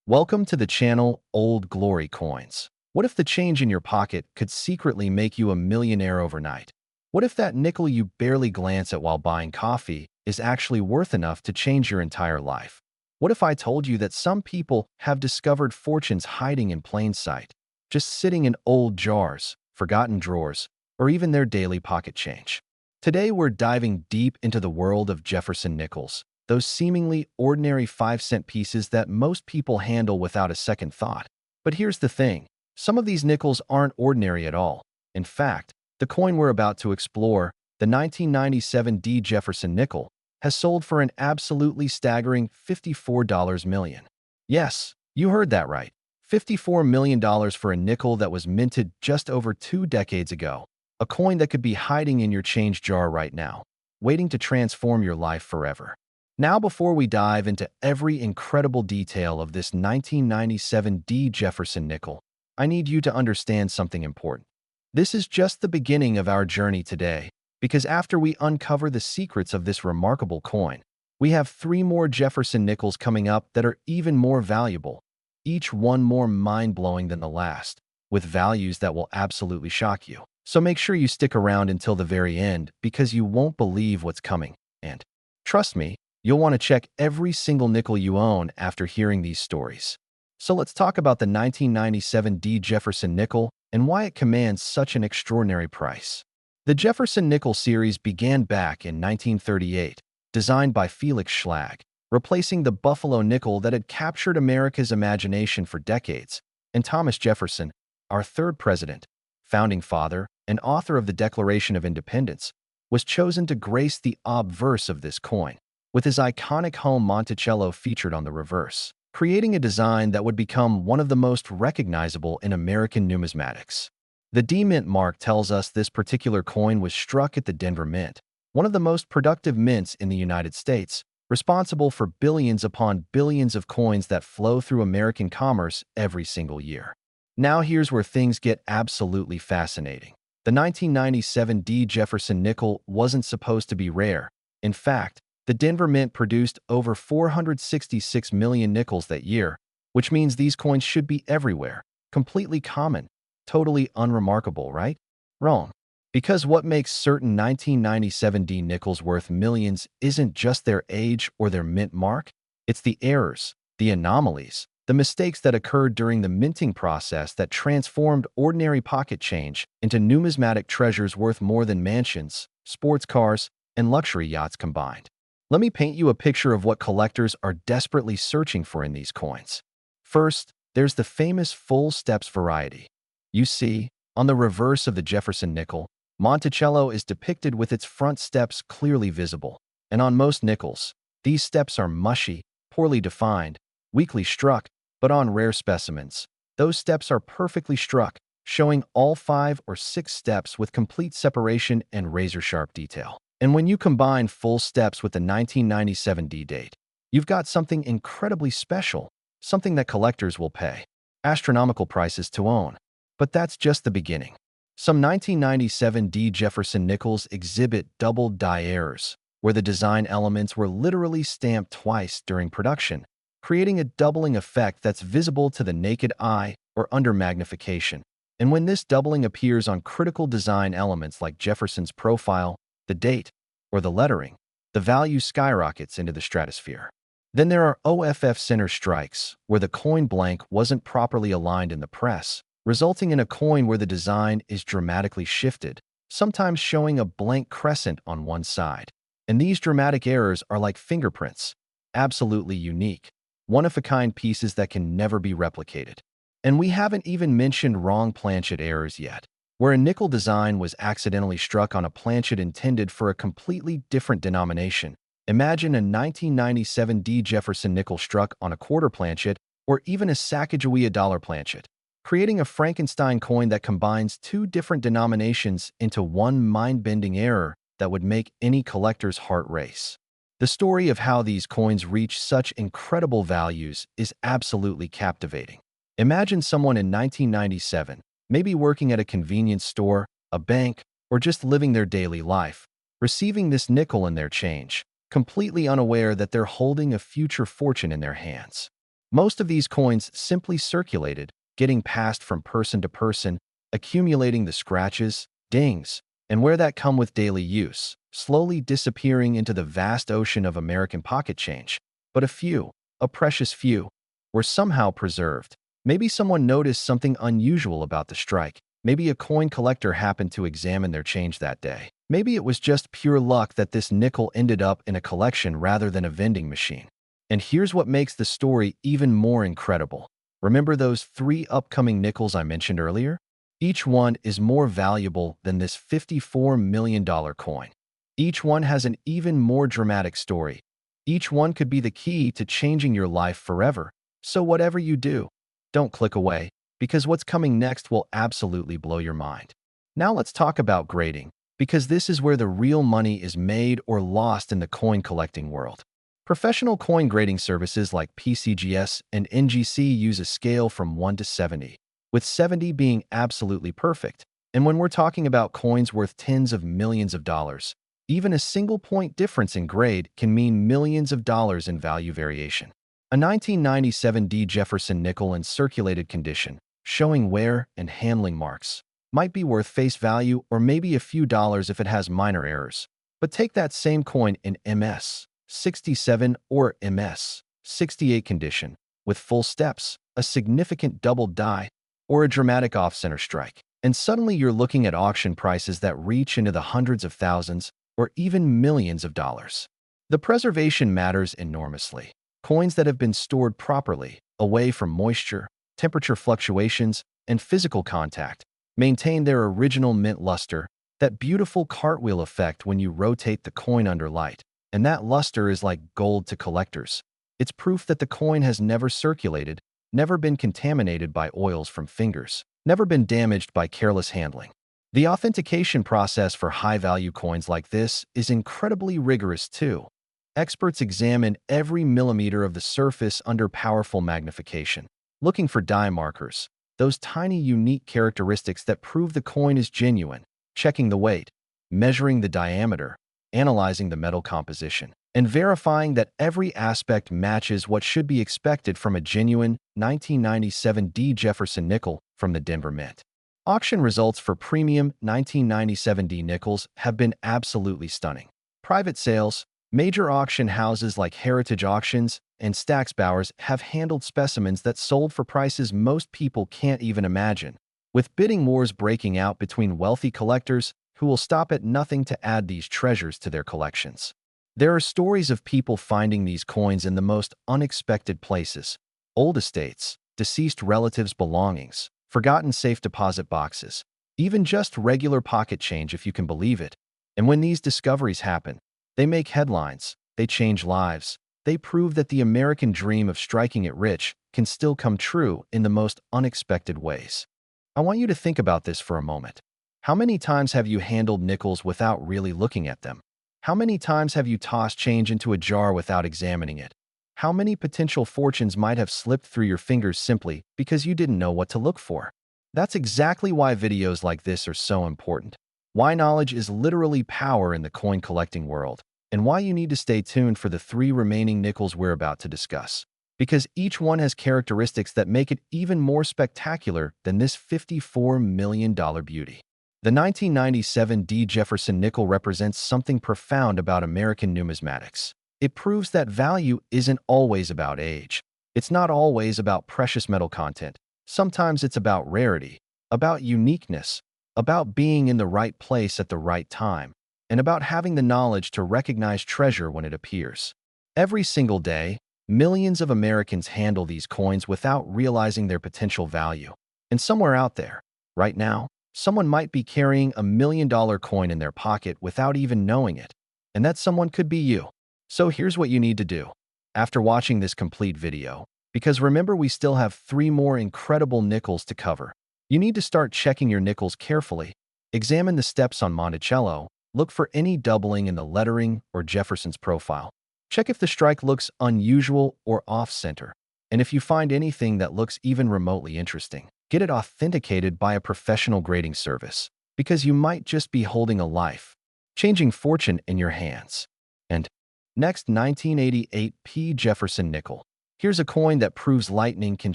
Welcome to the channel Old Glory Coins. What if the change in your pocket could secretly make you a millionaire overnight? What if that nickel you barely glance at while buying coffee is actually worth enough to change your entire life? What if I told you that some people have discovered fortunes hiding in plain sight, just sitting in old jars, forgotten drawers, or even their daily pocket change? Today we're diving deep into the world of Jefferson Nickels, those seemingly ordinary 5-cent pieces that most people handle without a second thought. But here's the thing, some of these nickels aren't ordinary at all. In fact, the coin we're about to explore, the 1997 D. Jefferson nickel, has sold for an absolutely staggering $54 million. Yes, you heard that right. $54 million for a nickel that was minted just over 2 decades ago. A coin that could be hiding in your change jar right now, waiting to transform your life forever. Now, before we dive into every incredible detail of this 1997 D. Jefferson nickel, I need you to understand something important. This is just the beginning of our journey today, because after we uncover the secrets of this remarkable coin, we have 3 more Jefferson nickels coming up that are even more valuable, each one more mind-blowing than the last, with values that will absolutely shock you. So make sure you stick around until the very end, because you won't believe what's coming. And trust me, you'll want to check every single nickel you own after hearing these stories. So let's talk about the 1997 D. Jefferson nickel and why it commands such an extraordinary price. The Jefferson nickel series began back in 1938, designed by Felix Schlag, replacing the Buffalo nickel that had captured America's imagination for decades. And Thomas Jefferson, our third president, founding father, and author of the Declaration of Independence, was chosen to grace the obverse of this coin, with his iconic home Monticello featured on the reverse, creating a design that would become one of the most recognizable in American numismatics. The D Mint mark tells us this particular coin was struck at the Denver Mint, one of the most productive mints in the United States, responsible for billions upon billions of coins that flow through American commerce every single year. Now here's where things get absolutely fascinating. The 1997 D. Jefferson nickel wasn't supposed to be rare. In fact, the Denver Mint produced over 466 million nickels that year, which means these coins should be everywhere, completely common, totally unremarkable, right? Wrong. Because what makes certain 1997 D nickels worth millions isn't just their age or their mint mark, it's the errors, the anomalies, the mistakes that occurred during the minting process that transformed ordinary pocket change into numismatic treasures worth more than mansions, sports cars, and luxury yachts combined. Let me paint you a picture of what collectors are desperately searching for in these coins. First, there's the famous full steps variety. You see, on the reverse of the Jefferson nickel, Monticello is depicted with its front steps clearly visible. And on most nickels, these steps are mushy, poorly defined, weakly struck, but on rare specimens, those steps are perfectly struck, showing all 5 or 6 steps with complete separation and razor-sharp detail. And when you combine full steps with the 1997 D date, you've got something incredibly special, something that collectors will pay astronomical prices to own. But that's just the beginning. Some 1997 D. Jefferson nickels exhibit double die errors, where the design elements were literally stamped twice during production, creating a doubling effect that's visible to the naked eye or under magnification. And when this doubling appears on critical design elements like Jefferson's profile, the date, or the lettering, the value skyrockets into the stratosphere. Then there are OFF center strikes, where the coin blank wasn't properly aligned in the press, resulting in a coin where the design is dramatically shifted, sometimes showing a blank crescent on one side. And these dramatic errors are like fingerprints, absolutely unique, one-of-a-kind pieces that can never be replicated. And we haven't even mentioned wrong planchet errors yet, where a nickel design was accidentally struck on a planchet intended for a completely different denomination. Imagine a 1997 D. Jefferson nickel struck on a quarter planchet or even a Sacagawea dollar planchet, creating a Frankenstein coin that combines 2 different denominations into one mind-bending error that would make any collector's heart race. The story of how these coins reach such incredible values is absolutely captivating. Imagine someone in 1997, maybe working at a convenience store, a bank, or just living their daily life, receiving this nickel in their change, completely unaware that they're holding a future fortune in their hands. Most of these coins simply circulated, getting passed from person to person, accumulating the scratches, dings, and where that come with daily use, slowly disappearing into the vast ocean of American pocket change. But a precious few, were somehow preserved. Maybe someone noticed something unusual about the strike. Maybe a coin collector happened to examine their change that day. Maybe it was just pure luck that this nickel ended up in a collection rather than a vending machine. And here's what makes the story even more incredible. Remember those 3 upcoming nickels I mentioned earlier? Each one is more valuable than this $54 million coin. Each one has an even more dramatic story. Each one could be the key to changing your life forever. So whatever you do, don't click away, because what's coming next will absolutely blow your mind. Now let's talk about grading, because this is where the real money is made or lost in the coin collecting world. Professional coin grading services like PCGS and NGC use a scale from 1 to 70, with 70 being absolutely perfect. And when we're talking about coins worth tens of millions of dollars, even a single point difference in grade can mean millions of dollars in value variation. A 1997 Jefferson nickel in circulated condition, showing wear and handling marks, might be worth face value or maybe a few dollars if it has minor errors. But take that same coin in MS 67 or MS 68 condition, with full steps, a significant double die, or a dramatic off-center strike, and suddenly you're looking at auction prices that reach into the hundreds of thousands or even millions of dollars. The preservation matters enormously. Coins that have been stored properly, away from moisture, temperature fluctuations, and physical contact, maintain their original mint luster, that beautiful cartwheel effect when you rotate the coin under light. And that luster is like gold to collectors. It's proof that the coin has never circulated, never been contaminated by oils from fingers, never been damaged by careless handling. The authentication process for high-value coins like this is incredibly rigorous too. Experts examine every millimeter of the surface under powerful magnification, looking for die markers, those tiny unique characteristics that prove the coin is genuine, checking the weight, measuring the diameter, analyzing the metal composition, and verifying that every aspect matches what should be expected from a genuine 1997 D. Jefferson nickel from the Denver Mint. Auction results for premium 1997 D nickels have been absolutely stunning. Private sales, major auction houses like Heritage Auctions and Stack's Bowers have handled specimens that sold for prices most people can't even imagine, with bidding wars breaking out between wealthy collectors who will stop at nothing to add these treasures to their collections. There are stories of people finding these coins in the most unexpected places: old estates, deceased relatives' belongings, forgotten safe deposit boxes, even just regular pocket change if you can believe it. And when these discoveries happen, they make headlines, they change lives, they prove that the American dream of striking it rich can still come true in the most unexpected ways. I want you to think about this for a moment. How many times have you handled nickels without really looking at them? How many times have you tossed change into a jar without examining it? How many potential fortunes might have slipped through your fingers simply because you didn't know what to look for? That's exactly why videos like this are so important. Why knowledge is literally power in the coin collecting world, and why you need to stay tuned for the 3 remaining nickels we're about to discuss. Because each one has characteristics that make it even more spectacular than this $54 million beauty. The 1997 D. Jefferson nickel represents something profound about American numismatics. It proves that value isn't always about age. It's not always about precious metal content. Sometimes it's about rarity, about uniqueness, about being in the right place at the right time, and about having the knowledge to recognize treasure when it appears. Every single day, millions of Americans handle these coins without realizing their potential value. And somewhere out there, right now, someone might be carrying $1 million coin in their pocket without even knowing it. And that someone could be you. So here's what you need to do after watching this complete video. Because remember, we still have 3 more incredible nickels to cover. You need to start checking your nickels carefully. Examine the steps on Monticello. Look for any doubling in the lettering or Jefferson's profile. Check if the strike looks unusual or off-center. And if you find anything that looks even remotely interesting, get it authenticated by a professional grading service, because you might just be holding a life-changing fortune in your hands. And next, 1988 P. Jefferson nickel. Here's a coin that proves lightning can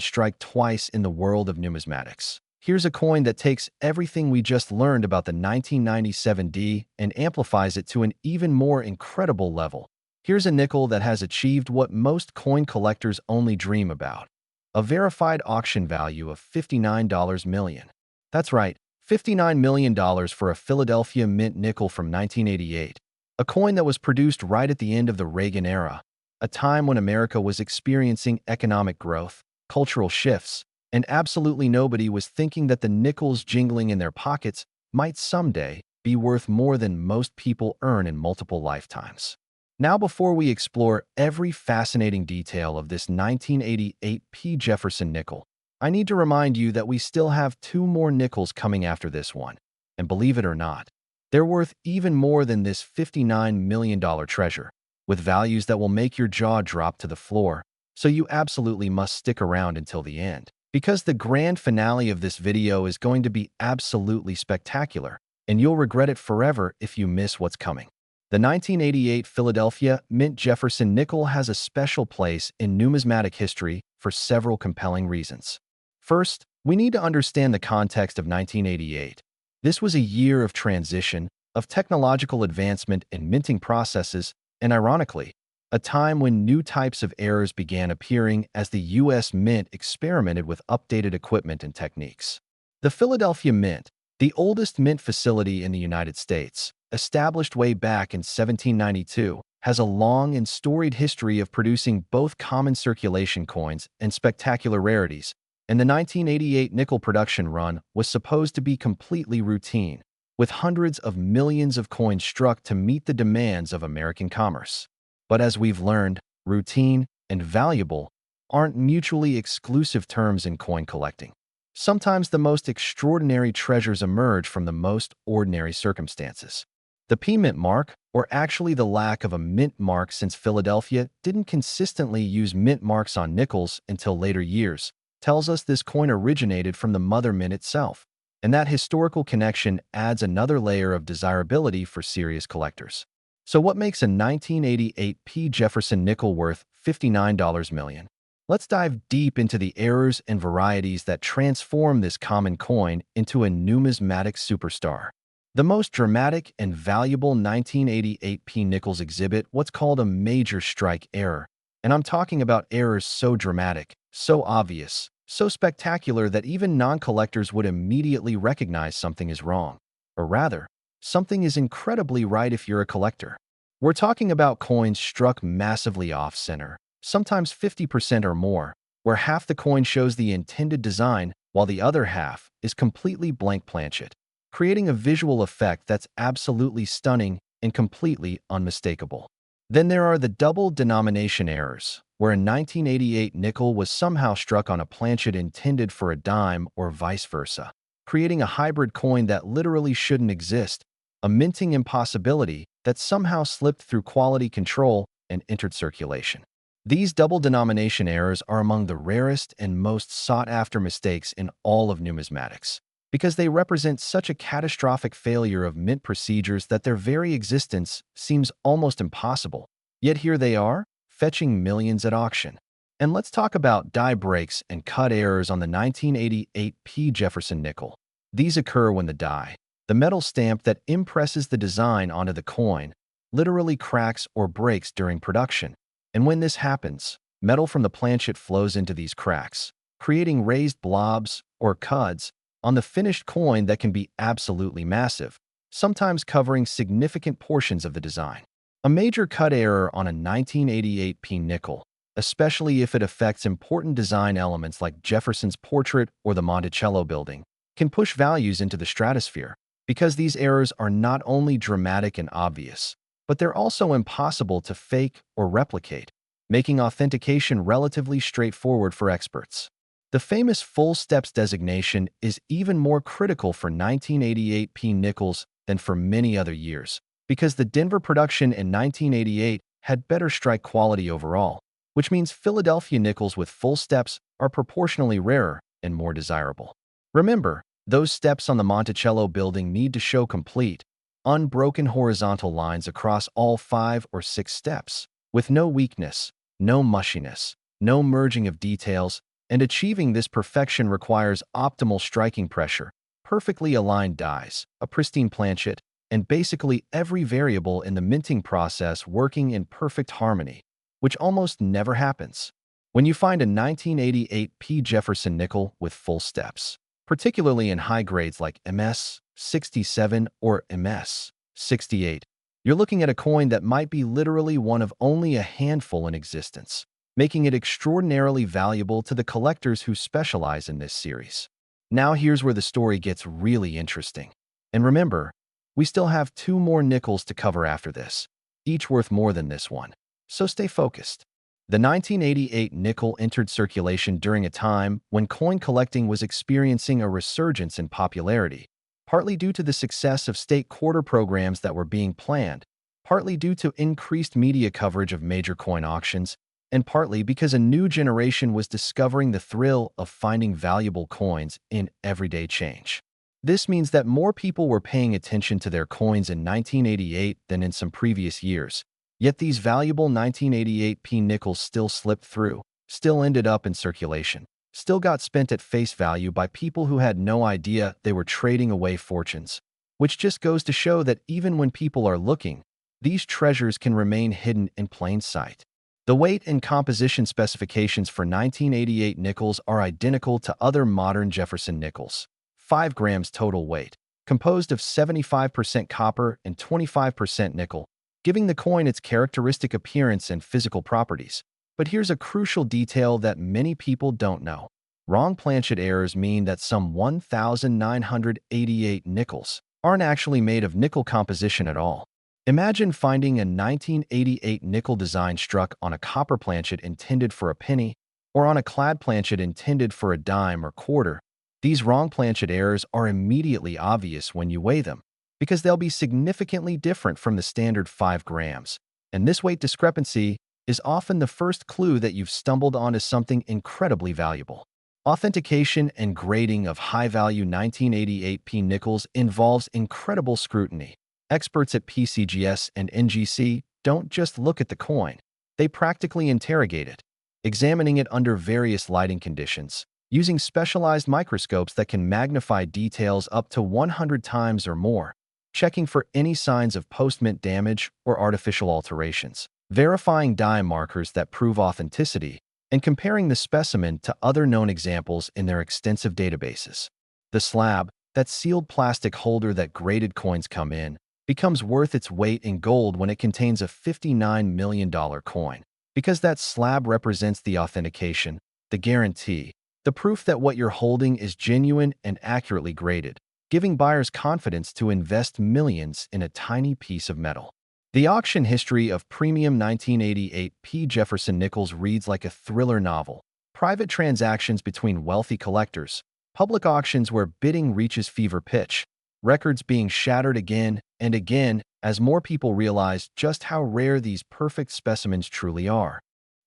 strike twice in the world of numismatics. Here's a coin that takes everything we just learned about the 1997 D and amplifies it to an even more incredible level. Here's a nickel that has achieved what most coin collectors only dream about: a verified auction value of $59 million. That's right, $59 million for a Philadelphia Mint nickel from 1988, a coin that was produced right at the end of the Reagan era, a time when America was experiencing economic growth, cultural shifts, and absolutely nobody was thinking that the nickels jingling in their pockets might someday be worth more than most people earn in multiple lifetimes. Now, before we explore every fascinating detail of this 1988 P. Jefferson nickel, I need to remind you that we still have two more nickels coming after this one. And believe it or not, they're worth even more than this $59 million treasure, with values that will make your jaw drop to the floor, so you absolutely must stick around until the end. Because the grand finale of this video is going to be absolutely spectacular, and you'll regret it forever if you miss what's coming. The 1988 Philadelphia Mint Jefferson nickel has a special place in numismatic history for several compelling reasons. First, we need to understand the context of 1988. This was a year of transition, of technological advancement in minting processes, and ironically, a time when new types of errors began appearing as the U.S. Mint experimented with updated equipment and techniques. The Philadelphia Mint, the oldest mint facility in the United States, established way back in 1792, has a long and storied history of producing both common circulation coins and spectacular rarities, and the 1988 nickel production run was supposed to be completely routine, with hundreds of millions of coins struck to meet the demands of American commerce. But as we've learned, routine and valuable aren't mutually exclusive terms in coin collecting. Sometimes the most extraordinary treasures emerge from the most ordinary circumstances. The P-Mint mark, or actually the lack of a mint mark since Philadelphia didn't consistently use mint marks on nickels until later years, tells us this coin originated from the mother mint itself. And that historical connection adds another layer of desirability for serious collectors. So what makes a 1988 P. Jefferson nickel worth $59 million? Let's dive deep into the errors and varieties that transform this common coin into a numismatic superstar. The most dramatic and valuable 1988 P nickels exhibit what's called a major strike error. And I'm talking about errors so dramatic, so obvious, so spectacular that even non-collectors would immediately recognize something is wrong. Or rather, something is incredibly right if you're a collector. We're talking about coins struck massively off-center, sometimes 50% or more, where half the coin shows the intended design while the other half is completely blank planchet, creating a visual effect that's absolutely stunning and completely unmistakable. Then there are the double denomination errors, where a 1988 nickel was somehow struck on a planchet intended for a dime or vice versa, creating a hybrid coin that literally shouldn't exist, a minting impossibility that somehow slipped through quality control and entered circulation. These double denomination errors are among the rarest and most sought-after mistakes in all of numismatics, because they represent such a catastrophic failure of mint procedures that their very existence seems almost impossible. Yet here they are, fetching millions at auction. And let's talk about die breaks and cut errors on the 1988 P. Jefferson nickel. These occur when the die, the metal stamp that impresses the design onto the coin, literally cracks or breaks during production. And when this happens, metal from the planchet flows into these cracks, creating raised blobs or cuds on the finished coin that can be absolutely massive, sometimes covering significant portions of the design. A major cut error on a 1988 P nickel, especially if it affects important design elements like Jefferson's portrait or the Monticello building, can push values into the stratosphere, because these errors are not only dramatic and obvious, but they're also impossible to fake or replicate, making authentication relatively straightforward for experts. The famous full steps designation is even more critical for 1988 P nickels than for many other years, because the Denver production in 1988 had better strike quality overall, which means Philadelphia nickels with full steps are proportionally rarer and more desirable. Remember, those steps on the Monticello building need to show complete, unbroken horizontal lines across all 5 or 6 steps, with no weakness, no mushiness, no merging of details, and achieving this perfection requires optimal striking pressure, perfectly aligned dies, a pristine planchet, and basically every variable in the minting process working in perfect harmony, which almost never happens when you find a 1988 P. Jefferson nickel with full steps, particularly in high grades like MS 67 or MS 68. You're looking at a coin that might be literally one of only a handful in existence, making it extraordinarily valuable to the collectors who specialize in this series. Now here's where the story gets really interesting. And remember, we still have two more nickels to cover after this, each worth more than this one, so stay focused. The 1988 nickel entered circulation during a time when coin collecting was experiencing a resurgence in popularity, partly due to the success of state quarter programs that were being planned, partly due to increased media coverage of major coin auctions, and partly because a new generation was discovering the thrill of finding valuable coins in everyday change. This means that more people were paying attention to their coins in 1988 than in some previous years. Yet these valuable 1988 P nickels still slipped through, still ended up in circulation, still got spent at face value by people who had no idea they were trading away fortunes, which just goes to show that even when people are looking, these treasures can remain hidden in plain sight. The weight and composition specifications for 1988 nickels are identical to other modern Jefferson nickels. 5 grams total weight, composed of 75% copper and 25% nickel, giving the coin its characteristic appearance and physical properties. But here's a crucial detail that many people don't know. Wrong planchet errors mean that some 1,988 nickels aren't actually made of nickel composition at all. Imagine finding a 1988 nickel design struck on a copper planchet intended for a penny, or on a clad planchet intended for a dime or quarter. These wrong planchet errors are immediately obvious when you weigh them, because they'll be significantly different from the standard 5 grams, and this weight discrepancy is often the first clue that you've stumbled onto something incredibly valuable. Authentication and grading of high-value 1988 P nickels involves incredible scrutiny. Experts at PCGS and NGC don't just look at the coin, they practically interrogate it, examining it under various lighting conditions, using specialized microscopes that can magnify details up to 100 times or more, checking for any signs of post-mint damage or artificial alterations, verifying die markers that prove authenticity, and comparing the specimen to other known examples in their extensive databases. The slab, that sealed plastic holder that graded coins come in, becomes worth its weight in gold when it contains a $59 million coin, because that slab represents the authentication, the guarantee, the proof that what you're holding is genuine and accurately graded, giving buyers confidence to invest millions in a tiny piece of metal. The auction history of premium 1988 P. Jefferson nickels reads like a thriller novel. Private transactions between wealthy collectors, public auctions where bidding reaches fever pitch, records being shattered again and again as more people realize just how rare these perfect specimens truly are,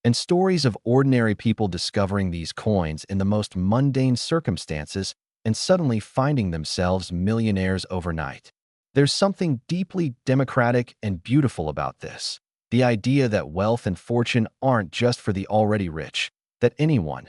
and stories of ordinary people discovering these coins in the most mundane circumstances and suddenly finding themselves millionaires overnight. There's something deeply democratic and beautiful about this. The idea that wealth and fortune aren't just for the already rich, that anyone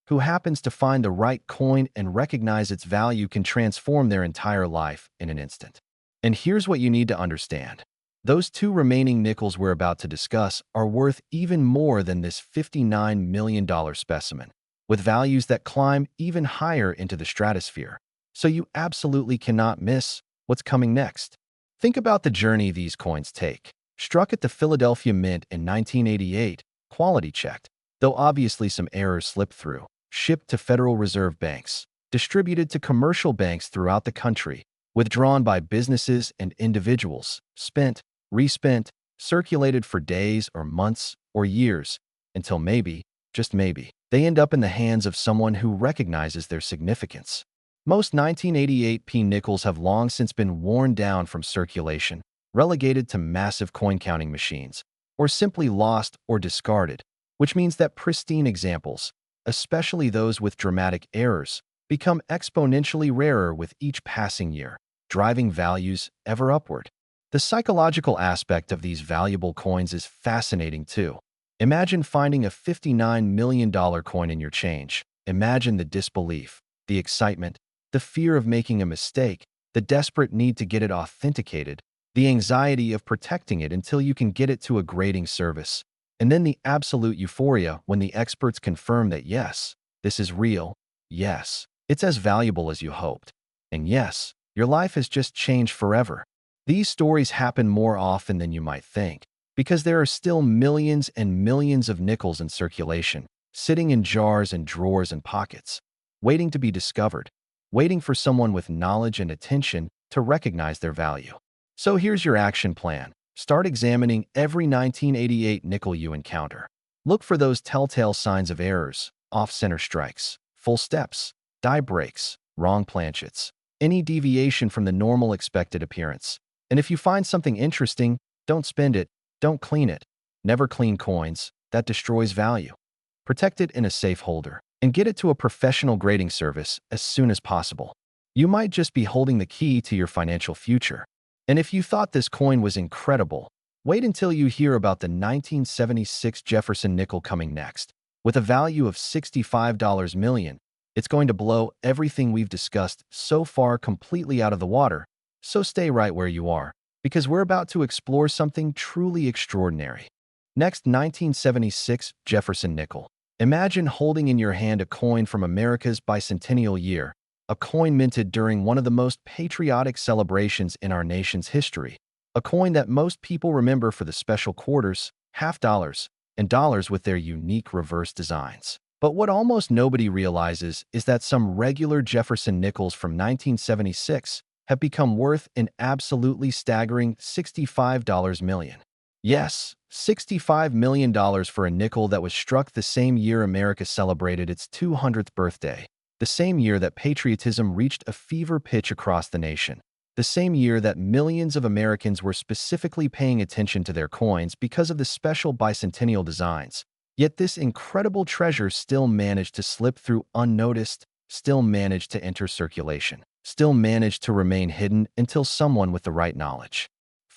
who happens to find the right coin and recognize its value can transform their entire life in an instant. And here's what you need to understand. Those two remaining nickels we're about to discuss are worth even more than this $59 million specimen, with values that climb even higher into the stratosphere. So you absolutely cannot miss what's coming next. Think about the journey these coins take. Struck at the Philadelphia Mint in 1988, quality checked, though obviously some errors slipped through, shipped to Federal Reserve banks, distributed to commercial banks throughout the country, withdrawn by businesses and individuals, spent, respent, circulated for days or months or years, until maybe, just maybe, they end up in the hands of someone who recognizes their significance. Most 1988 P nickels have long since been worn down from circulation, relegated to massive coin-counting machines, or simply lost or discarded, which means that pristine examples, especially those with dramatic errors, become exponentially rarer with each passing year, driving values ever upward. The psychological aspect of these valuable coins is fascinating too. Imagine finding a $59 million coin in your change. Imagine the disbelief, the excitement, the fear of making a mistake, the desperate need to get it authenticated, the anxiety of protecting it until you can get it to a grading service, and then the absolute euphoria when the experts confirm that yes, this is real, yes, it's as valuable as you hoped, and yes, your life has just changed forever. These stories happen more often than you might think, because there are still millions and millions of nickels in circulation, sitting in jars and drawers and pockets, waiting to be discovered, waiting for someone with knowledge and attention to recognize their value. So here's your action plan. Start examining every 1988 nickel you encounter. Look for those telltale signs of errors, off-center strikes, full steps, die breaks, wrong planchets, any deviation from the normal expected appearance. And if you find something interesting, don't spend it, don't clean it. Never clean coins. That destroys value. Protect it in a safe holder and get it to a professional grading service as soon as possible. You might just be holding the key to your financial future. And if you thought this coin was incredible, wait until you hear about the 1976 Jefferson nickel coming next. With a value of $65 million, it's going to blow everything we've discussed so far completely out of the water. So stay right where you are, because we're about to explore something truly extraordinary. Next, 1976 Jefferson nickel. Imagine holding in your hand a coin from America's bicentennial year, a coin minted during one of the most patriotic celebrations in our nation's history, a coin that most people remember for the special quarters, half dollars, and dollars with their unique reverse designs. But what almost nobody realizes is that some regular Jefferson nickels from 1976 have become worth an absolutely staggering $65 million. Yes, $65 million for a nickel that was struck the same year America celebrated its 200th birthday, the same year that patriotism reached a fever pitch across the nation, the same year that millions of Americans were specifically paying attention to their coins because of the special bicentennial designs. Yet this incredible treasure still managed to slip through unnoticed, still managed to enter circulation, still managed to remain hidden until someone with the right knowledge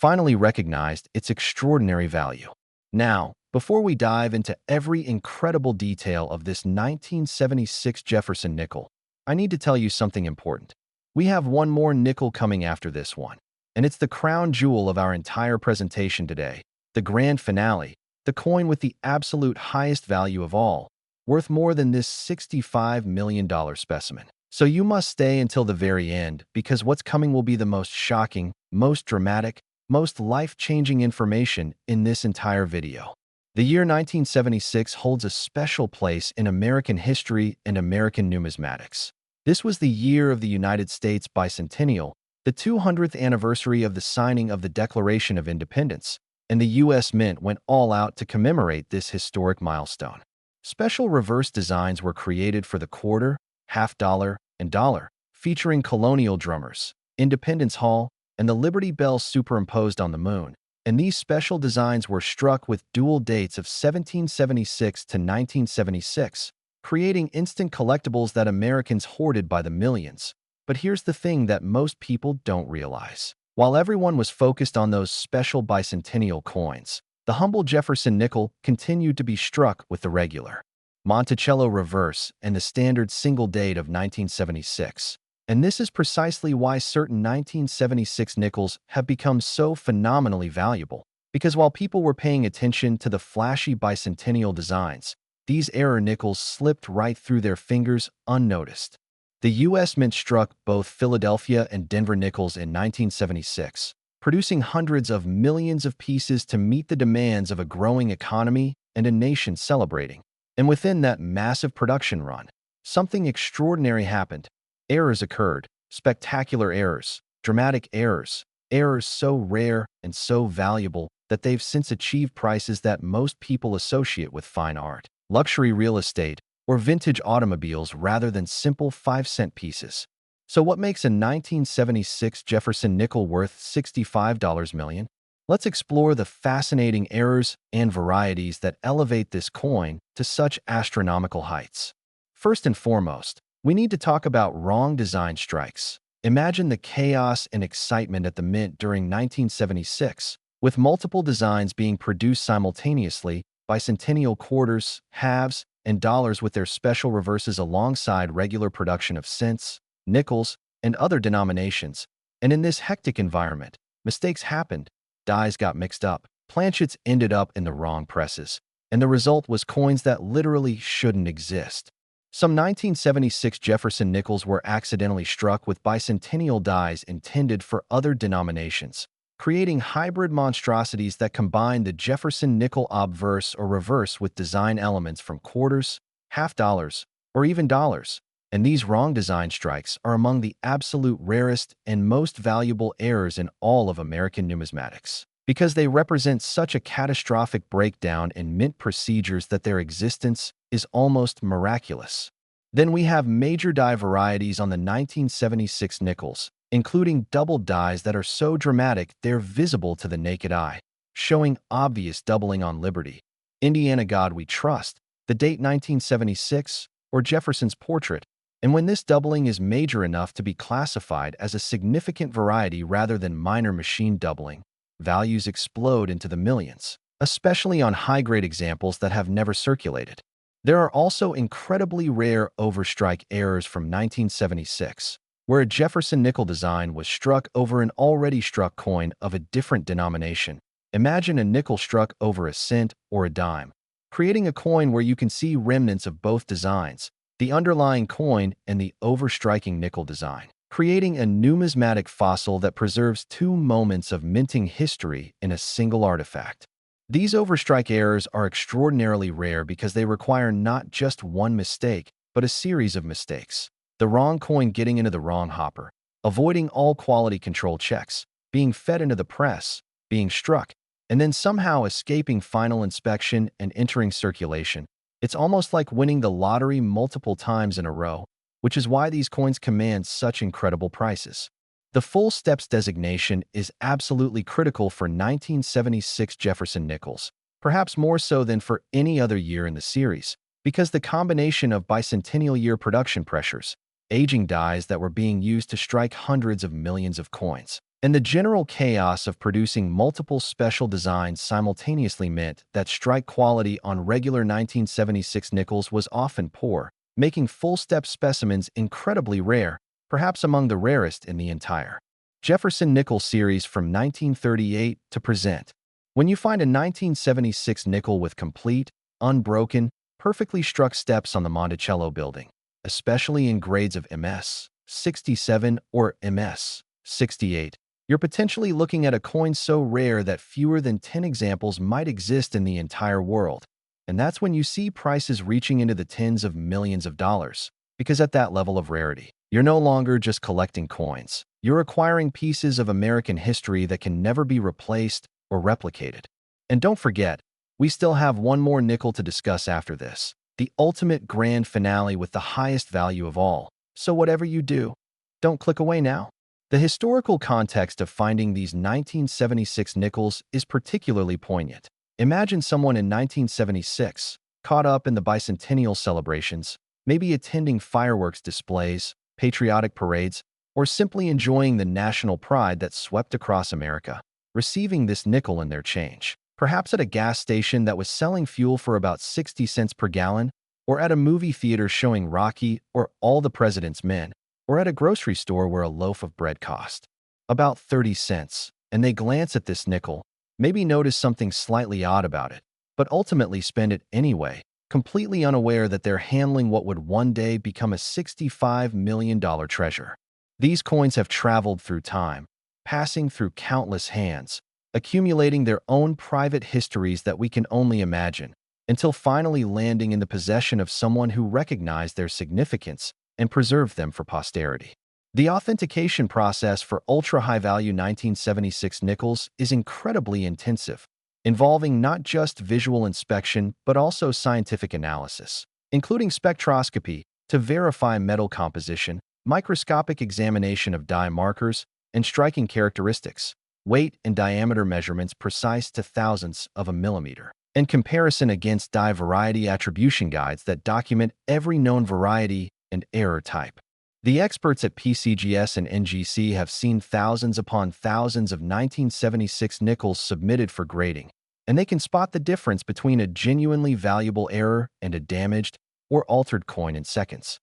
finally recognized its extraordinary value. Now, before we dive into every incredible detail of this 1976 Jefferson nickel, I need to tell you something important. We have one more nickel coming after this one, and it's the crown jewel of our entire presentation today, the grand finale, the coin with the absolute highest value of all, worth more than this $65 million specimen. So you must stay until the very end, because what's coming will be the most shocking, most dramatic, most life-changing information in this entire video. The year 1976 holds a special place in American history and American numismatics. This was the year of the United States bicentennial, the 200th anniversary of the signing of the Declaration of Independence, and the U.S. Mint went all out to commemorate this historic milestone. Special reverse designs were created for the quarter, half dollar, and dollar, featuring colonial drummers, Independence Hall, and the Liberty Bell superimposed on the moon, and these special designs were struck with dual dates of 1776 to 1976, creating instant collectibles that Americans hoarded by the millions. But here's the thing that most people don't realize. While everyone was focused on those special bicentennial coins, the humble Jefferson nickel continued to be struck with the regular Monticello reverse and the standard single date of 1976. And this is precisely why certain 1976 nickels have become so phenomenally valuable, because while people were paying attention to the flashy bicentennial designs, these error nickels slipped right through their fingers unnoticed. The U.S. Mint struck both Philadelphia and Denver nickels in 1976, producing hundreds of millions of pieces to meet the demands of a growing economy and a nation celebrating. And within that massive production run, something extraordinary happened. Errors occurred, spectacular errors, dramatic errors, errors so rare and so valuable that they've since achieved prices that most people associate with fine art, luxury real estate, or vintage automobiles rather than simple 5-cent pieces. So what makes a 1976 Jefferson nickel worth $65 million? Let's explore the fascinating errors and varieties that elevate this coin to such astronomical heights. First and foremost, we need to talk about wrong design strikes. Imagine the chaos and excitement at the Mint during 1976, with multiple designs being produced simultaneously bicentennial quarters, halves, and dollars with their special reverses alongside regular production of cents, nickels, and other denominations. And in this hectic environment, mistakes happened, dies got mixed up, planchets ended up in the wrong presses, and the result was coins that literally shouldn't exist. Some 1976 Jefferson nickels were accidentally struck with bicentennial dies intended for other denominations, creating hybrid monstrosities that combine the Jefferson nickel obverse or reverse with design elements from quarters, half dollars, or even dollars. And these wrong design strikes are among the absolute rarest and most valuable errors in all of American numismatics, because they represent such a catastrophic breakdown in mint procedures that their existence is almost miraculous. Then we have major die varieties on the 1976 nickels, including double dies that are so dramatic they're visible to the naked eye, showing obvious doubling on Liberty, Indiana God We Trust, the date 1976, or Jefferson's portrait. And when this doubling is major enough to be classified as a significant variety rather than minor machine doubling, values explode into the millions, especially on high-grade examples that have never circulated. There are also incredibly rare overstrike errors from 1976, where a Jefferson nickel design was struck over an already struck coin of a different denomination. Imagine a nickel struck over a cent or a dime, creating a coin where you can see remnants of both designs, the underlying coin and the overstriking nickel design, creating a numismatic fossil that preserves two moments of minting history in a single artifact. These overstrike errors are extraordinarily rare because they require not just one mistake, but a series of mistakes. The wrong coin getting into the wrong hopper, avoiding all quality control checks, being fed into the press, being struck, and then somehow escaping final inspection and entering circulation. It's almost like winning the lottery multiple times in a row, which is why these coins command such incredible prices. The full steps designation is absolutely critical for 1976 Jefferson nickels, perhaps more so than for any other year in the series, because the combination of bicentennial year production pressures, aging dies that were being used to strike hundreds of millions of coins, and the general chaos of producing multiple special designs simultaneously meant that strike quality on regular 1976 nickels was often poor, making full-step specimens incredibly rare, perhaps among the rarest in the entire Jefferson nickel series from 1938 to present. When you find a 1976 nickel with complete, unbroken, perfectly struck steps on the Monticello building, especially in grades of MS 67 or MS 68, you're potentially looking at a coin so rare that fewer than 10 examples might exist in the entire world. And that's when you see prices reaching into the tens of millions of dollars, because at that level of rarity, you're no longer just collecting coins. You're acquiring pieces of American history that can never be replaced or replicated. And don't forget, we still have one more nickel to discuss after this, the ultimate grand finale with the highest value of all. So whatever you do, don't click away now. The historical context of finding these 1976 nickels is particularly poignant. Imagine someone in 1976, caught up in the bicentennial celebrations, maybe attending fireworks displays, patriotic parades, or simply enjoying the national pride that swept across America, receiving this nickel in their change. Perhaps at a gas station that was selling fuel for about 60 cents per gallon, or at a movie theater showing Rocky or All the President's Men, or at a grocery store where a loaf of bread cost about 30 cents, and they glance at this nickel, maybe notice something slightly odd about it, but ultimately spend it anyway, completely unaware that they're handling what would one day become a $65 million treasure. These coins have traveled through time, passing through countless hands, accumulating their own private histories that we can only imagine, until finally landing in the possession of someone who recognized their significance and preserved them for posterity. The authentication process for ultra-high-value 1976 nickels is incredibly intensive, involving not just visual inspection but also scientific analysis, including spectroscopy to verify metal composition, microscopic examination of die markers, and striking characteristics, weight and diameter measurements precise to thousandths of a millimeter, and comparison against die variety attribution guides that document every known variety and error type. The experts at PCGS and NGC have seen thousands upon thousands of 1976 nickels submitted for grading, and they can spot the difference between a genuinely valuable error and a damaged or altered coin in seconds.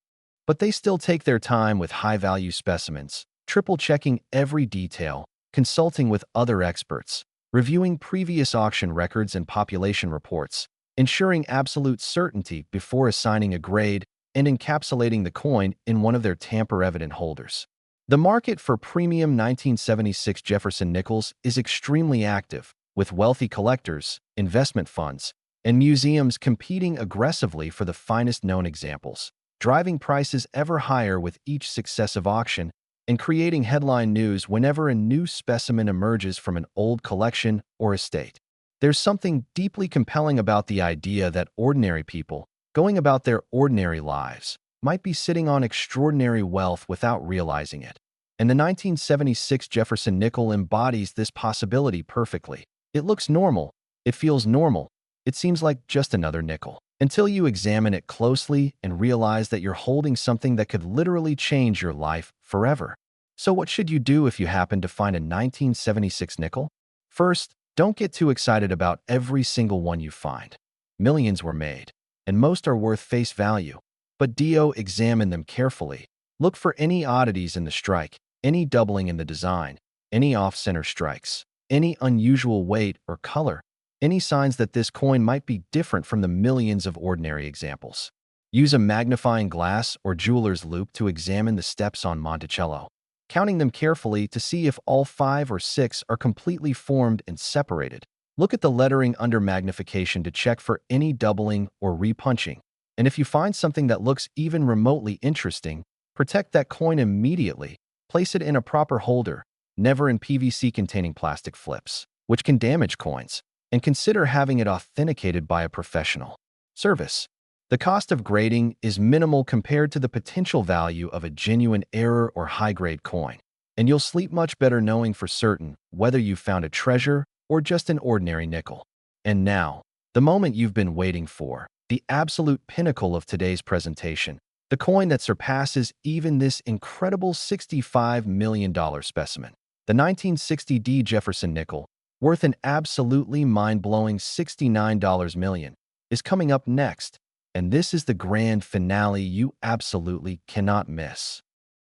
But they still take their time with high-value specimens, triple-checking every detail, consulting with other experts, reviewing previous auction records and population reports, ensuring absolute certainty before assigning a grade, and encapsulating the coin in one of their tamper-evident holders. The market for premium 1976 Jefferson Nickels is extremely active, with wealthy collectors, investment funds, and museums competing aggressively for the finest known examples, driving prices ever higher with each successive auction and creating headline news whenever a new specimen emerges from an old collection or estate. There's something deeply compelling about the idea that ordinary people, going about their ordinary lives, might be sitting on extraordinary wealth without realizing it. And the 1976 Jefferson nickel embodies this possibility perfectly. It looks normal, it feels normal, it seems like just another nickel, until you examine it closely and realize that you're holding something that could literally change your life forever. So what should you do if you happen to find a 1976 nickel? First, don't get too excited about every single one you find. Millions were made, and most are worth face value. But examine them carefully. Look for any oddities in the strike, any doubling in the design, any off-center strikes, any unusual weight or color, any signs that this coin might be different from the millions of ordinary examples. Use a magnifying glass or jeweler's loupe to examine the steps on Monticello, counting them carefully to see if all 5 or 6 are completely formed and separated. Look at the lettering under magnification to check for any doubling or repunching. And if you find something that looks even remotely interesting, protect that coin immediately. Place it in a proper holder, never in PVC-containing plastic flips, which can damage coins, and consider having it authenticated by a professional. Service. The cost of grading is minimal compared to the potential value of a genuine error or high-grade coin, and you'll sleep much better knowing for certain whether you found a treasure or just an ordinary nickel. And now, the moment you've been waiting for, the absolute pinnacle of today's presentation, the coin that surpasses even this incredible $65 million specimen. The 1960 Jefferson nickel, worth an absolutely mind-blowing $69 million, is coming up next, and this is the grand finale you absolutely cannot miss.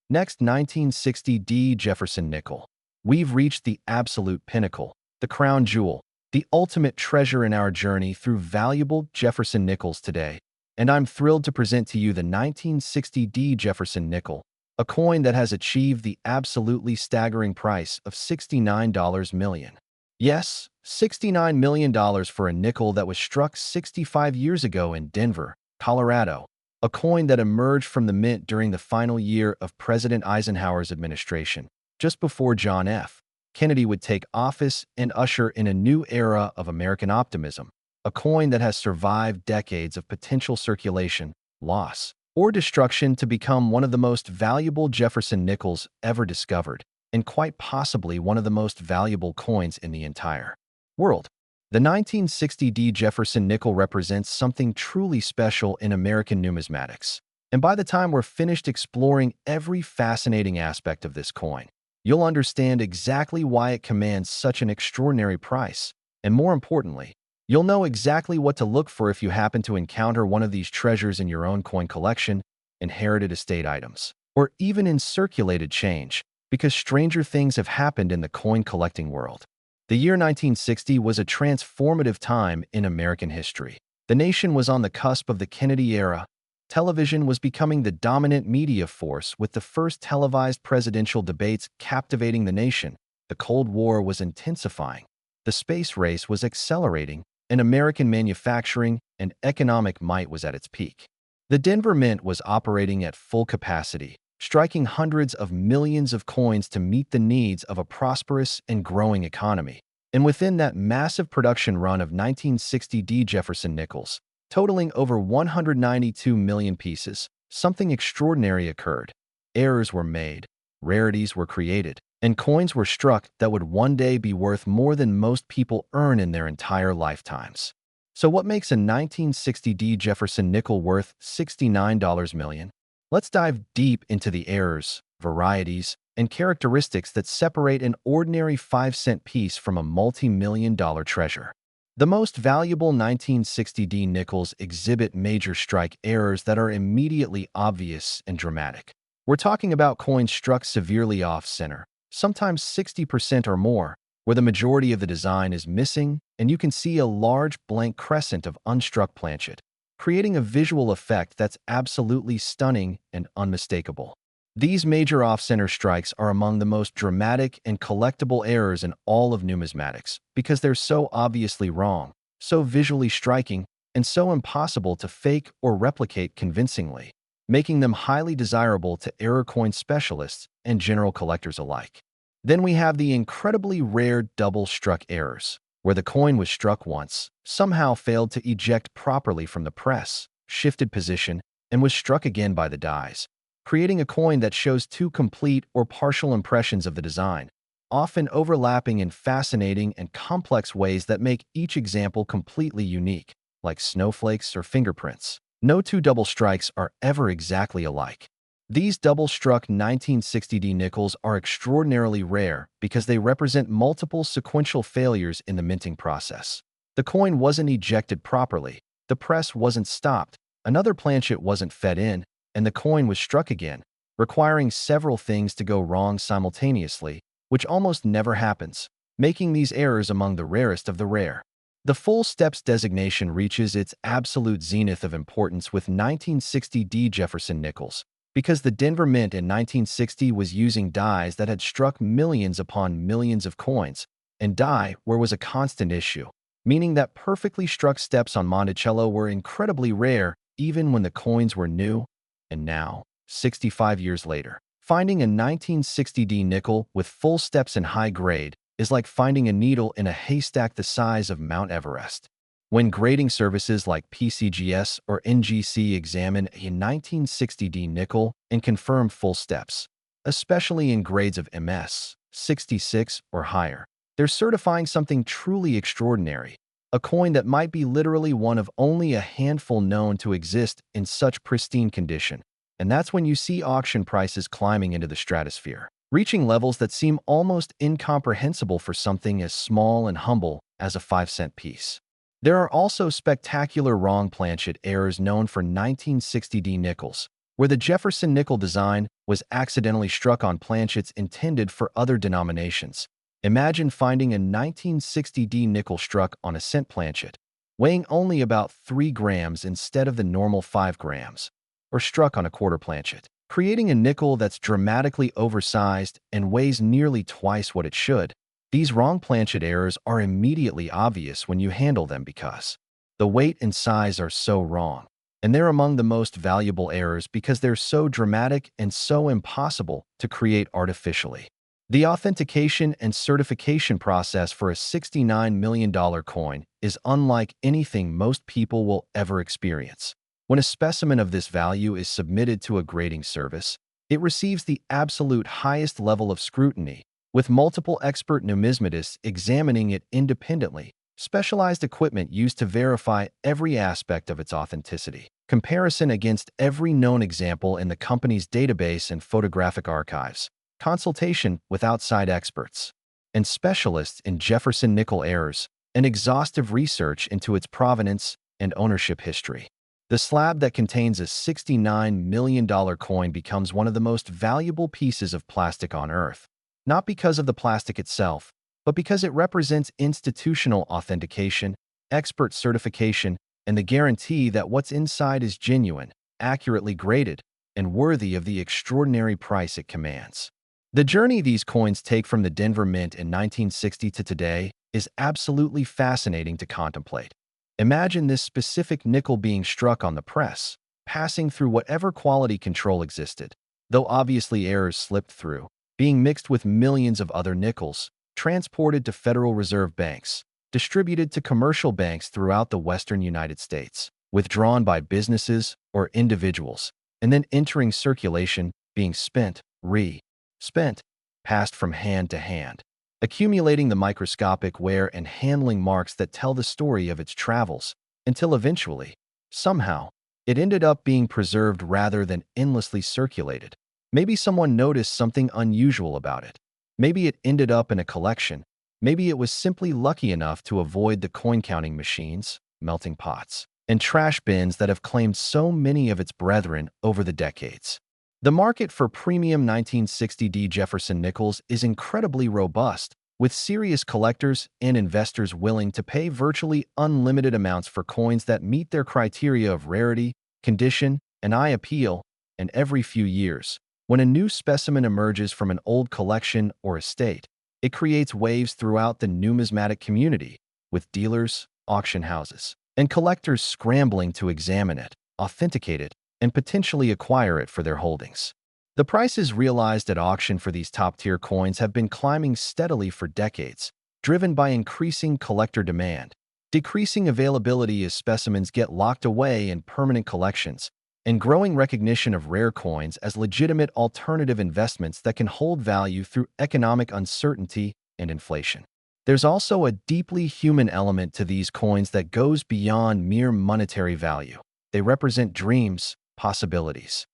Next, 1960 Jefferson nickel. We've reached the absolute pinnacle, the crown jewel, the ultimate treasure in our journey through valuable Jefferson nickels today. And I'm thrilled to present to you the 1960 Jefferson nickel, a coin that has achieved the absolutely staggering price of $69 million. Yes, $69 million for a nickel that was struck 65 years ago in Denver, Colorado, a coin that emerged from the mint during the final year of President Eisenhower's administration, just before John F. Kennedy would take office and usher in a new era of American optimism, a coin that has survived decades of potential circulation, loss, or destruction to become one of the most valuable Jefferson nickels ever discovered, and quite possibly one of the most valuable coins in the entire world. The 1960 Jefferson nickel represents something truly special in American numismatics, and by the time we're finished exploring every fascinating aspect of this coin, you'll understand exactly why it commands such an extraordinary price, and more importantly, you'll know exactly what to look for if you happen to encounter one of these treasures in your own coin collection, inherited estate items, or even in circulated change, because stranger things have happened in the coin collecting world. The year 1960 was a transformative time in American history. The nation was on the cusp of the Kennedy era. Television was becoming the dominant media force with the first televised presidential debates captivating the nation. The Cold War was intensifying. The space race was accelerating, and American manufacturing and economic might was at its peak. The Denver Mint was operating at full capacity, striking hundreds of millions of coins to meet the needs of a prosperous and growing economy. And within that massive production run of 1960 Jefferson nickels, totaling over 192 million pieces, something extraordinary occurred. Errors were made, rarities were created, and coins were struck that would one day be worth more than most people earn in their entire lifetimes. So what makes a 1960 Jefferson nickel worth $69 million? Let's dive deep into the errors, varieties, and characteristics that separate an ordinary 5-cent piece from a multi-million-dollar treasure. The most valuable 1960D nickels exhibit major strike errors that are immediately obvious and dramatic. We're talking about coins struck severely off-center, sometimes 60% or more, where the majority of the design is missing and you can see a large blank crescent of unstruck planchet, creating a visual effect that's absolutely stunning and unmistakable. These major off-center strikes are among the most dramatic and collectible errors in all of numismatics because they're so obviously wrong, so visually striking, and so impossible to fake or replicate convincingly, making them highly desirable to error coin specialists and general collectors alike. Then we have the incredibly rare double-struck errors, where the coin was struck once, somehow failed to eject properly from the press, shifted position, and was struck again by the dies, creating a coin that shows two complete or partial impressions of the design, often overlapping in fascinating and complex ways that make each example completely unique, like snowflakes or fingerprints. No two double strikes are ever exactly alike. These double-struck 1960D nickels are extraordinarily rare because they represent multiple sequential failures in the minting process. The coin wasn't ejected properly, the press wasn't stopped, another planchet wasn't fed in, and the coin was struck again, requiring several things to go wrong simultaneously, which almost never happens, making these errors among the rarest of the rare. The full steps designation reaches its absolute zenith of importance with 1960D Jefferson Nickels, because the Denver Mint in 1960 was using dies that had struck millions upon millions of coins, and die where was a constant issue, meaning that perfectly struck steps on Monticello were incredibly rare even when the coins were new. And now, 65 years later, finding a 1960D nickel with full steps in high grade is like finding a needle in a haystack the size of Mount Everest. When grading services like PCGS or NGC examine a 1960D nickel and confirm full steps, especially in grades of MS, 66 or higher, they're certifying something truly extraordinary, a coin that might be literally one of only a handful known to exist in such pristine condition. And that's when you see auction prices climbing into the stratosphere, reaching levels that seem almost incomprehensible for something as small and humble as a 5-cent piece. There are also spectacular wrong planchet errors known for 1960D nickels, where the Jefferson nickel design was accidentally struck on planchets intended for other denominations. Imagine finding a 1960D nickel struck on a cent planchet, weighing only about 3 grams instead of the normal 5 grams, or struck on a quarter planchet, creating a nickel that's dramatically oversized and weighs nearly twice what it should. These wrong planchet errors are immediately obvious when you handle them because the weight and size are so wrong, and they're among the most valuable errors because they're so dramatic and so impossible to create artificially. The authentication and certification process for a $69 million coin is unlike anything most people will ever experience. When a specimen of this value is submitted to a grading service, it receives the absolute highest level of scrutiny, with multiple expert numismatists examining it independently, specialized equipment used to verify every aspect of its authenticity, comparison against every known example in the company's database and photographic archives, consultation with outside experts and specialists in Jefferson nickel errors, and exhaustive research into its provenance and ownership history. The slab that contains a $69 million coin becomes one of the most valuable pieces of plastic on Earth, not because of the plastic itself, but because it represents institutional authentication, expert certification, and the guarantee that what's inside is genuine, accurately graded, and worthy of the extraordinary price it commands. The journey these coins take from the Denver Mint in 1960 to today is absolutely fascinating to contemplate. Imagine this specific nickel being struck on the press, passing through whatever quality control existed, though obviously errors slipped through, being mixed with millions of other nickels, transported to Federal Reserve banks, distributed to commercial banks throughout the western United States, withdrawn by businesses or individuals, and then entering circulation, being spent, spent, passed from hand to hand, accumulating the microscopic wear and handling marks that tell the story of its travels, until eventually, somehow, it ended up being preserved rather than endlessly circulated. Maybe someone noticed something unusual about it. Maybe it ended up in a collection, Maybe it was simply lucky enough to avoid the coin-counting machines, melting pots, and trash bins that have claimed so many of its brethren over the decades. The market for premium 1960D Jefferson Nickels is incredibly robust, with serious collectors and investors willing to pay virtually unlimited amounts for coins that meet their criteria of rarity, condition, and eye appeal. And every few years, when a new specimen emerges from an old collection or estate, it creates waves throughout the numismatic community, with dealers, auction houses, and collectors scrambling to examine it, authenticate it, and potentially acquire it for their holdings. The prices realized at auction for these top-tier coins have been climbing steadily for decades, driven by increasing collector demand, decreasing availability as specimens get locked away in permanent collections, and growing recognition of rare coins as legitimate alternative investments that can hold value through economic uncertainty and inflation. There's also a deeply human element to these coins that goes beyond mere monetary value. They represent dreams, possibilities.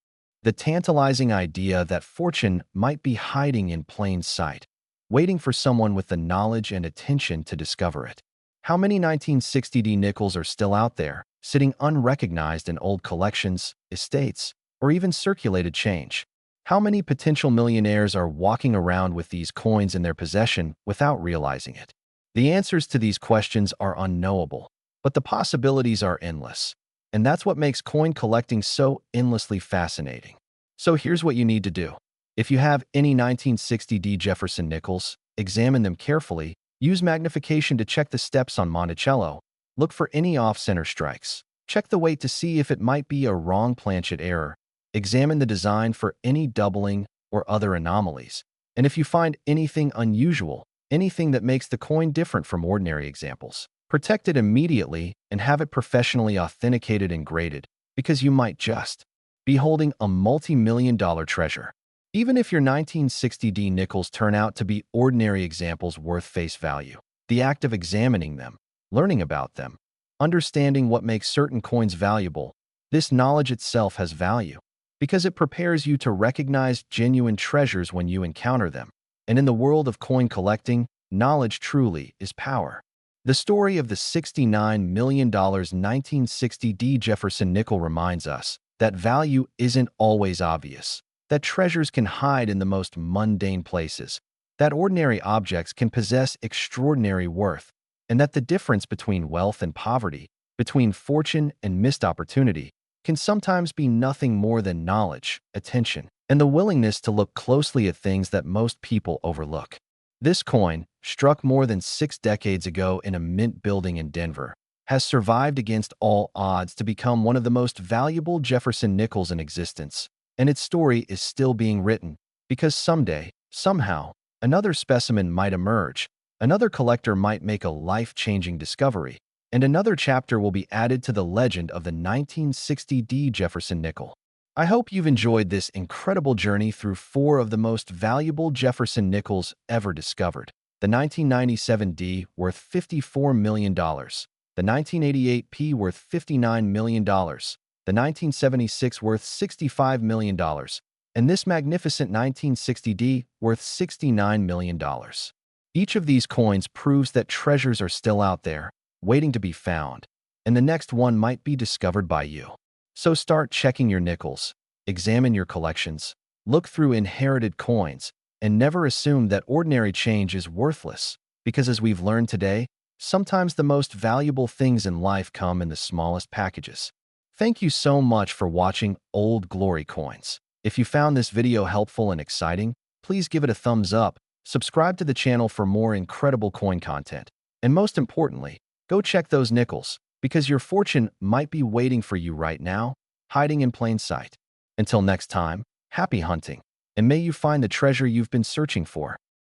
The tantalizing idea that fortune might be hiding in plain sight, waiting for someone with the knowledge and attention to discover it. How many 1960D nickels are still out there, sitting unrecognized in old collections, estates, or even circulated change? How many potential millionaires are walking around with these coins in their possession without realizing it? The answers to these questions are unknowable, but the possibilities are endless. And that's what makes coin collecting so endlessly fascinating. So here's what you need to do. If you have any 1960D Jefferson Nickels, examine them carefully, use magnification to check the steps on Monticello, look for any off-center strikes, check the weight to see if it might be a wrong planchet error, examine the design for any doubling or other anomalies, and if you find anything unusual, anything that makes the coin different from ordinary examples, protect it immediately and have it professionally authenticated and graded, because you might just be holding a multi-million-dollar treasure. Even if your 1960D nickels turn out to be ordinary examples worth face value, the act of examining them, learning about them, understanding what makes certain coins valuable, this knowledge itself has value, because it prepares you to recognize genuine treasures when you encounter them. And in the world of coin collecting, knowledge truly is power. The story of the $69 million 1960D Jefferson nickel reminds us that value isn't always obvious, that treasures can hide in the most mundane places, that ordinary objects can possess extraordinary worth, and that the difference between wealth and poverty, between fortune and missed opportunity, can sometimes be nothing more than knowledge, attention, and the willingness to look closely at things that most people overlook. This coin, struck more than 6 decades ago in a mint building in Denver, has survived against all odds to become one of the most valuable Jefferson nickels in existence, and its story is still being written, because someday, somehow, another specimen might emerge, another collector might make a life-changing discovery, and another chapter will be added to the legend of the 1960D Jefferson nickel. I hope you've enjoyed this incredible journey through 4 of the most valuable Jefferson nickels ever discovered. The 1997D, worth $54 million. The 1988P, worth $59 million. The 1976, worth $65 million. And this magnificent 1960D, worth $69 million. Each of these coins proves that treasures are still out there, waiting to be found, and the next one might be discovered by you. So start checking your nickels, examine your collections, look through inherited coins, and never assume that ordinary change is worthless, because as we've learned today, sometimes the most valuable things in life come in the smallest packages. Thank you so much for watching Old Glory Coins. If you found this video helpful and exciting, please give it a thumbs up, subscribe to the channel for more incredible coin content, and most importantly, go check those nickels, because your fortune might be waiting for you right now, hiding in plain sight. Until next time, happy hunting, and may you find the treasure you've been searching for.